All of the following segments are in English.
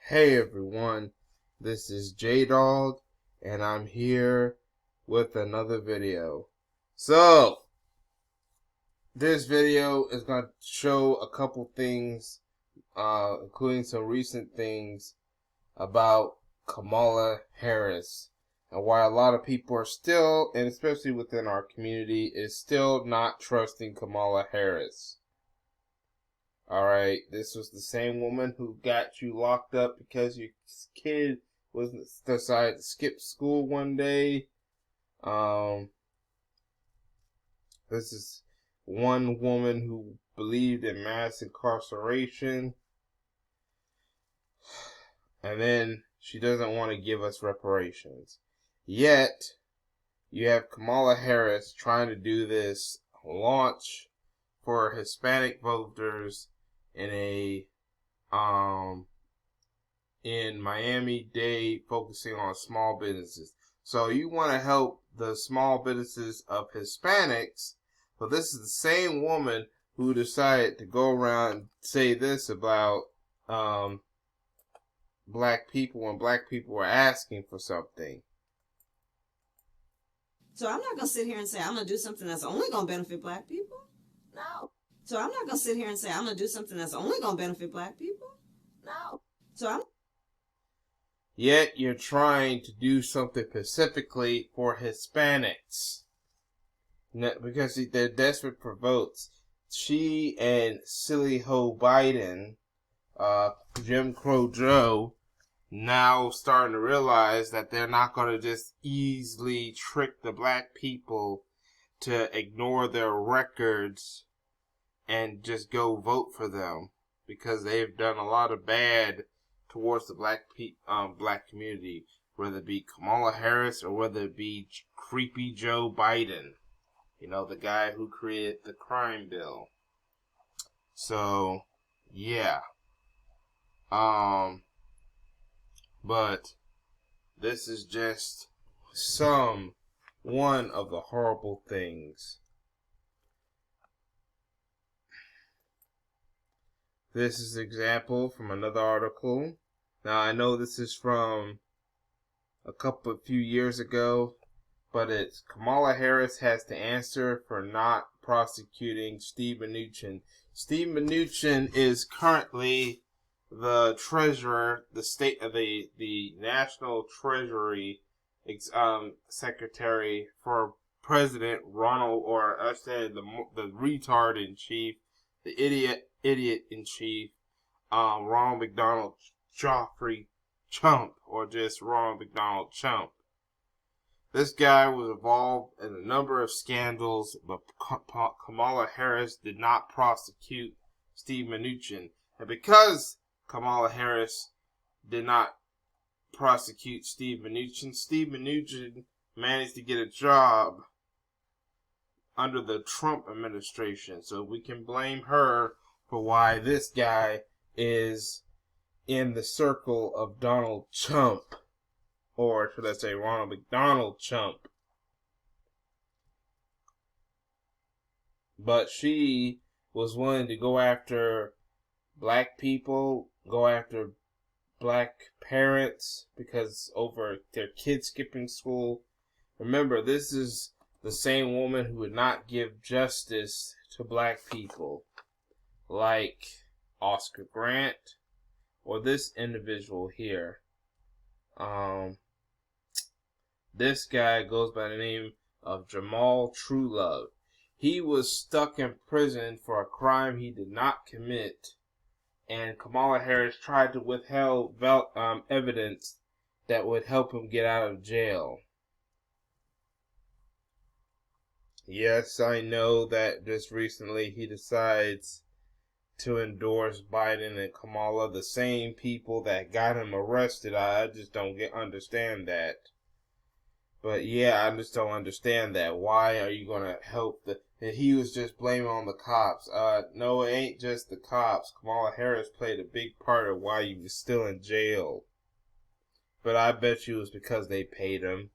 Hey everyone, this is J-Dog, and I'm here with another video. So, this video is going to show a couple things, including some recent things about Kamala Harris, and why a lot of people are still, and especially within our community, is still not trusting Kamala Harris. Alright, this was the same woman who got you locked up because your kid decided to skip school one day. This is one woman who believed in mass incarceration. And then she doesn't want to give us reparations. Yet, you have Kamala Harris trying to do this launch for Hispanic voters in Miami-Dade, focusing on small businesses. So you want to help the small businesses of Hispanics, but this is the same woman who decided to go around and say this about black people when black people were asking for something. So I'm not going to sit here and say I'm going to do something that's only going to benefit black people. No. So I'm not going to sit here and say I'm going to do something that's only going to benefit black people. No. Yet you're trying to do something specifically for Hispanics. Because they're desperate for votes. She and silly ho Biden, Jim Crow Joe, now starting to realize that they're not going to just easily trick the black people to ignore their records and just go vote for them, because they've done a lot of bad towards the black community, whether it be Kamala Harris or whether it be creepy Joe Biden, the guy who created the crime bill. So, yeah. But this is just one of the horrible things. This is an example from another article. Now, I know this is from a few years ago, but it's Kamala Harris has to answer for not prosecuting Steve Mnuchin. Steve Mnuchin is currently the treasurer, the National Treasury Secretary for President Ronald, or I said the retard in chief, the idiot in chief, Ronald McDonald Joffrey Chump, or just Ronald McDonald Chump. This guy was involved in a number of scandals, but Kamala Harris did not prosecute Steve Mnuchin. And because Kamala Harris did not prosecute Steve Mnuchin managed to get a job under the Trump administration. So we can blame her for why this guy is in the circle of Donald Trump, or should I say Ronald McDonald Trump. But she was willing to go after black people, go after black parents because over their kids skipping school. Remember, this is the same woman who would not give justice to black people, like Oscar Grant or this individual here. This guy goes by the name of Jamal Truelove. He was stuck in prison for a crime he did not commit, and Kamala Harris tried to withhold evidence that would help him get out of jail. Yes, I know that just recently he decides to endorse Biden and Kamala, the same people that got him arrested. I just don't understand that. But yeah, I just don't understand that. Why are you going to help he was just blaming on the cops. No, it ain't just the cops. Kamala Harris played a big part of why he was still in jail. But I bet you it was because they paid him.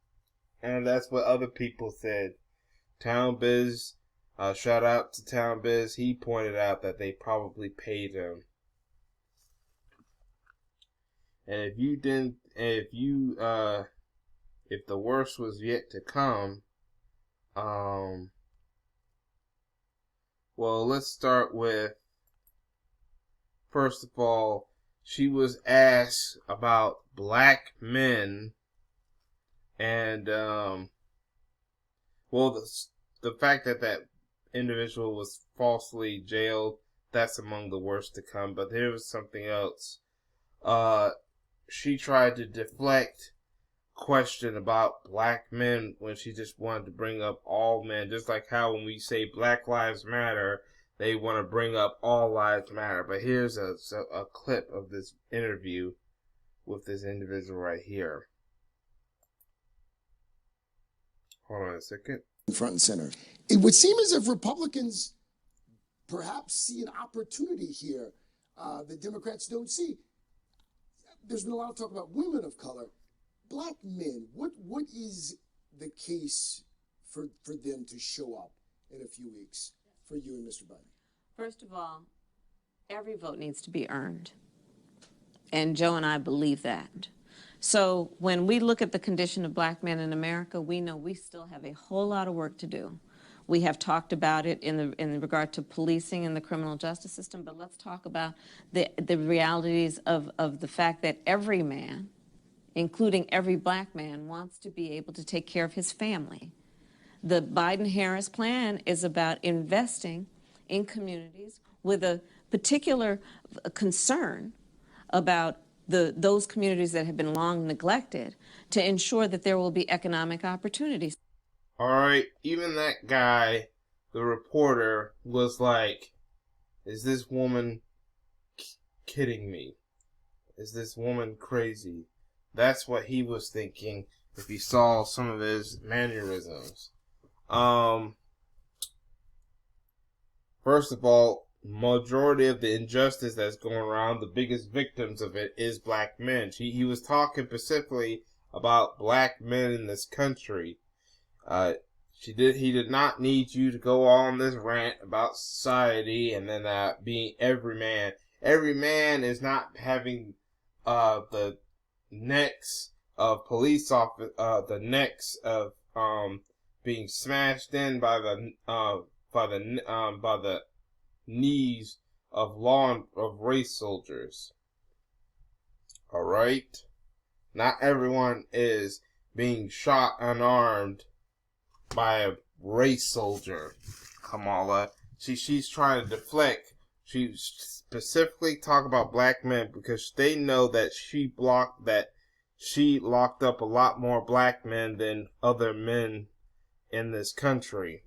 And that's what other people said. Town Biz, shout out to Town Biz. He pointed out that they probably paid him. And if the worst was yet to come, well, let's start with, first of all, she was asked about black men and, well, the fact that individual was falsely jailed, that's among the worst to come. But there was something else. She tried to deflect question about black men when she just wanted to bring up all men. Just like how when we say Black Lives Matter, they want to bring up all lives matter. But here's a clip of this interview with this individual right here. Hold on a second. Front and center. It would seem as if Republicans perhaps see an opportunity here that Democrats don't see. There's been a lot of talk about women of color. Black men, what is the case for them to show up in a few weeks for you and Mr. Biden? First of all, every vote needs to be earned. And Joe and I believe that. So when we look at the condition of black men in America, we know we still have a whole lot of work to do. We have talked about it in regard to policing and the criminal justice system, but let's talk about the realities of the fact that every man, including every black man, wants to be able to take care of his family. The Biden-Harris plan is about investing in communities with a particular concern about those communities that have been long neglected to ensure that there will be economic opportunities. All right, even that guy, the reporter, was like, is this woman kidding me? Is this woman crazy? That's what he was thinking if he saw some of his mannerisms. First of all, majority of the injustice that's going around, the biggest victims of it is black men. He was talking specifically about black men in this country. He did not need you to go on this rant about society and then being every man. Every man is not having the necks of police officer, the necks of being smashed in by the knees of race soldiers. All right, not everyone is being shot unarmed by a race soldier. Kamala, she's trying to deflect. She specifically talk about black men because they know that she locked up a lot more black men than other men in this country.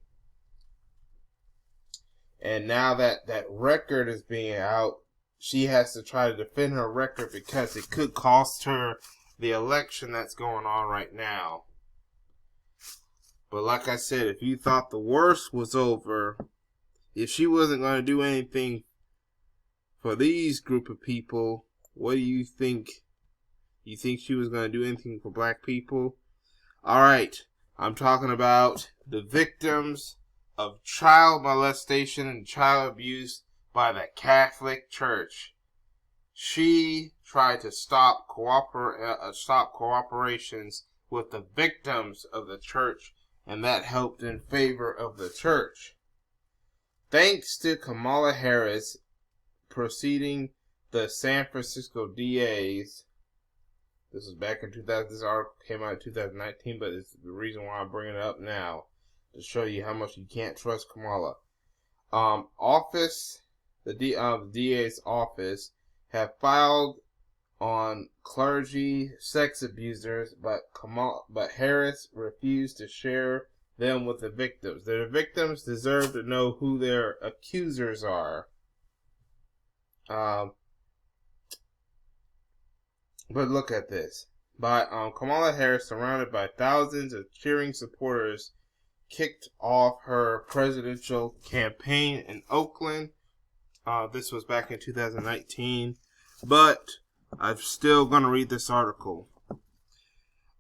And now that record is being out, she has to try to defend her record because it could cost her the election that's going on right now. But like I said, if you thought the worst was over, if she wasn't going to do anything for these group of people, what do you think? You think she was going to do anything for black people? Alright, I'm talking about the victims of child molestation and child abuse by the Catholic Church. She tried to stop cooperations with the victims of the church, and that helped in favor of the church. Thanks to Kamala Harris proceeding the San Francisco DAs. This was back in 2000. This article came out in 2019, but it's the reason why I'm bringing it up now, to show you how much you can't trust Kamala. The DA's office have filed on clergy sex abusers, but Harris refused to share them with the victims. The victims deserve to know who their accusers are. But look at this. Kamala Harris, surrounded by thousands of cheering supporters, kicked off her presidential campaign in Oakland. This was back in 2019. But I'm still going to read this article.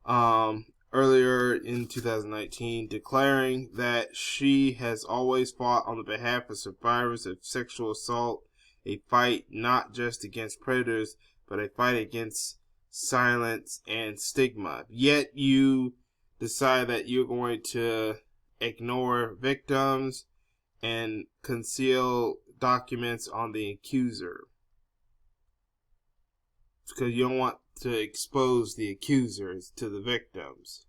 Earlier in 2019, declaring that she has always fought on the behalf of survivors of sexual assault, a fight not just against predators, but a fight against silence, and stigma. Yet you decide that you're going to ignore victims and conceal documents on the accuser because you don't want to expose the accusers to the victims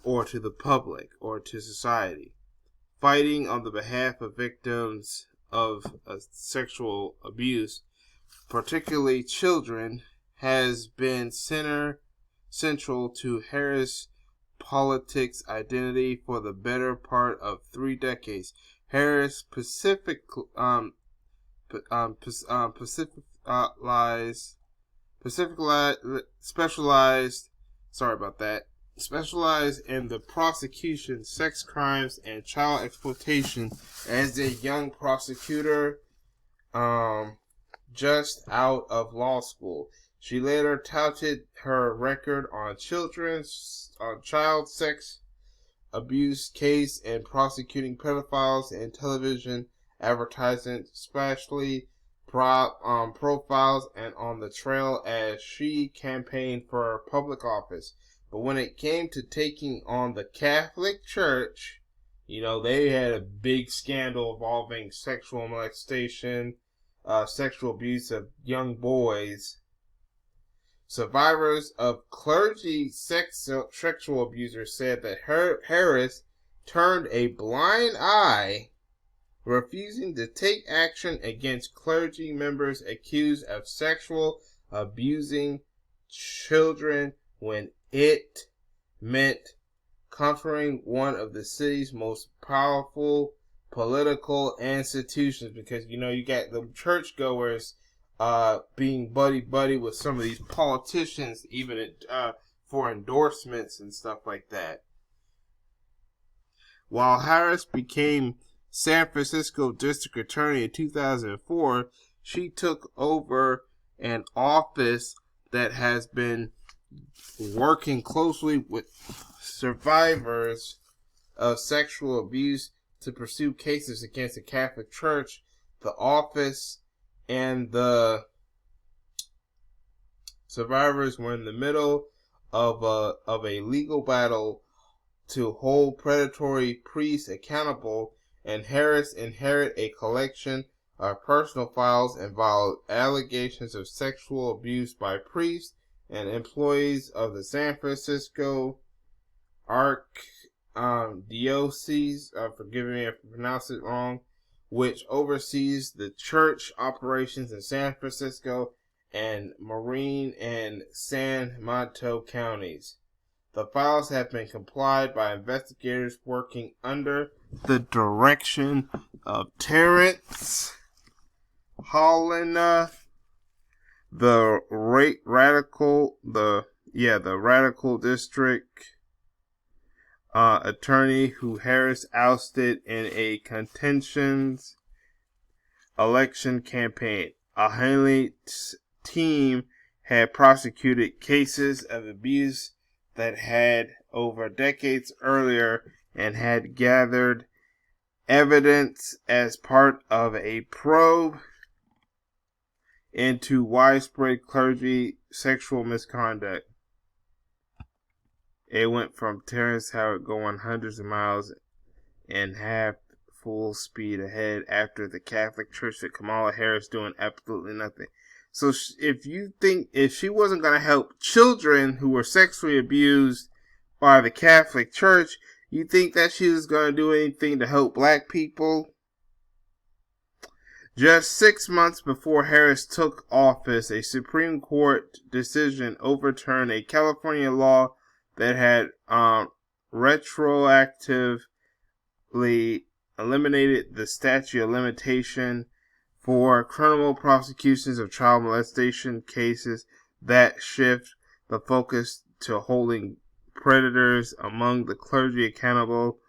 or to the public or to society. Fighting on the behalf of victims of sexual abuse, particularly children, has been central to Harris' politics identity for the better part of 3 decades. Harris specialized in the prosecution, sex crimes, and child exploitation as a young prosecutor, just out of law school. She later touted her record on child sex abuse case and prosecuting pedophiles in television advertisements, especially profiles and on the trail as she campaigned for public office. But when it came to taking on the Catholic Church, they had a big scandal involving sexual molestation, sexual abuse of young boys. Survivors of clergy sexual abusers said that Harris turned a blind eye, refusing to take action against clergy members accused of sexual abusing children when it meant comforting one of the city's most powerful political institutions, because you got the churchgoers being buddy with some of these politicians, even for endorsements and stuff like that. While Harris became San Francisco District Attorney in 2004, she took over an office that has been working closely with survivors of sexual abuse to pursue cases against the Catholic Church. The office and the survivors were in the middle of a legal battle to hold predatory priests accountable, and Harris inherited a collection of personal files involving allegations of sexual abuse by priests and employees of the San Francisco Archdiocese, forgive me if I pronounce it wrong, which oversees the church operations in San Francisco and Marin and San Mateo counties. The files have been compiled by investigators working under the direction of Terrence Hollina, the radical district attorney who Harris ousted in a contentious election campaign. Hollina's team had prosecuted cases of abuse that had over decades earlier and had gathered evidence as part of a probe into widespread clergy sexual misconduct. It went from Terrence Howard going hundreds of miles and half full speed ahead after the Catholic Church to Kamala Harris doing absolutely nothing. So if she wasn't going to help children who were sexually abused by the Catholic Church, you think that she was going to do anything to help black people? Just 6 months before Harris took office, a Supreme Court decision overturned a California law that had retroactively eliminated the statute of limitation for criminal prosecutions of child molestation cases that shift the focus to holding predators among the clergy accountable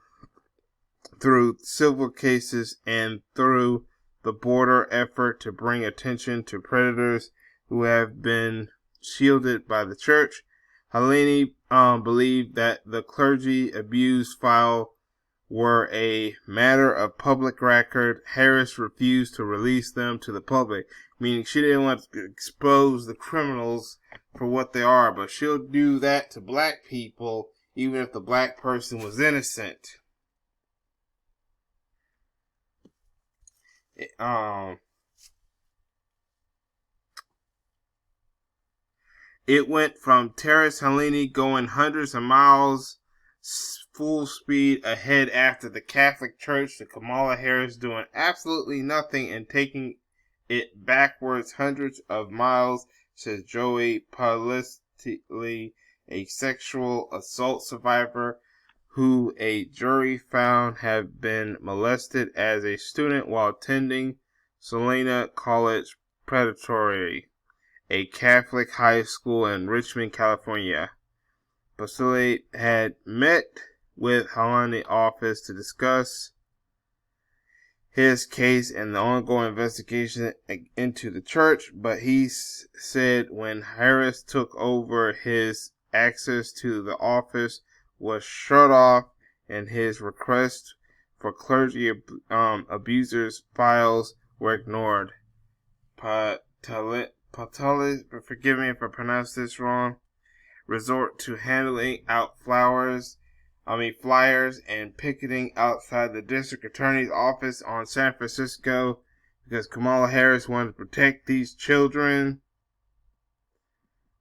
through civil cases and through the border effort to bring attention to predators who have been shielded by the church. Hollini believed that the clergy abuse file were a matter of public record, Harris refused to release them to the public, meaning she didn't want to expose the criminals for what they are, but she'll do that to black people even if the black person was innocent. It went from Terrace Helene going hundreds of miles full speed ahead after the Catholic Church to Kamala Harris doing absolutely nothing and taking it backwards hundreds of miles, says Joey Palistli, a sexual assault survivor who a jury found had been molested as a student while attending Salina College Preparatory, a Catholic high school in Richmond, California. Basile had met with Helene office to discuss his case and the ongoing investigation into the church, but he said when Harris took over, his access to the office was shut off and his request for clergy abusers' files were ignored. Forgive me if I pronounce this wrong. Resort to handing out flyers and picketing outside the district attorney's office on San Francisco because Kamala Harris wanted to protect these children,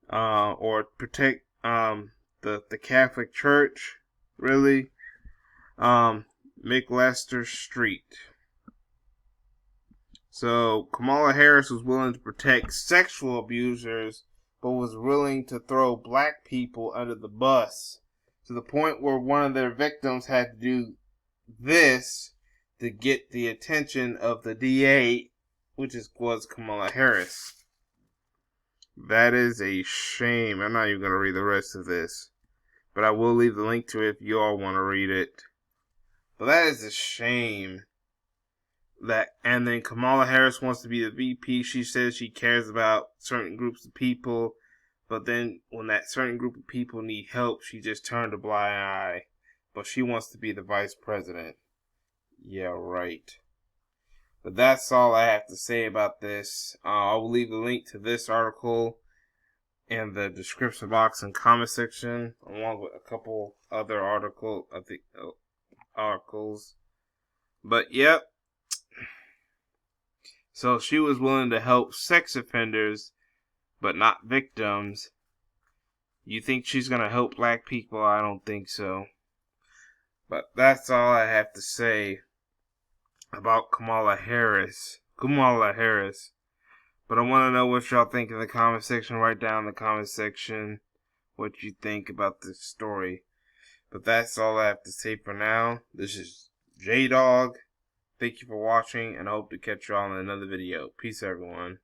or protect the Catholic Church, really. McLester Street. So Kamala Harris was willing to protect sexual abusers, but was willing to throw black people under the bus, to the point where one of their victims had to do this to get the attention of the DA, which was Kamala Harris. That is a shame. I'm not even going to read the rest of this, but I will leave the link to it if you all want to read it. But that is a shame. And then Kamala Harris wants to be the VP. She says she cares about certain groups of people, but then when that certain group of people need help, she just turned a blind eye. But she wants to be the vice president. Yeah, right. But that's all I have to say about this. I will leave the link to this article in the description box and comment section, along with a couple other articles. But yep. So she was willing to help sex offenders, but not victims. You think she's going to help black people? I don't think so. But that's all I have to say about Kamala Harris. But I want to know what y'all think in the comment section. Write down in the comment section what you think about this story. But that's all I have to say for now. This is J-Dog. Thank you for watching, and I hope to catch y'all in another video. Peace, everyone.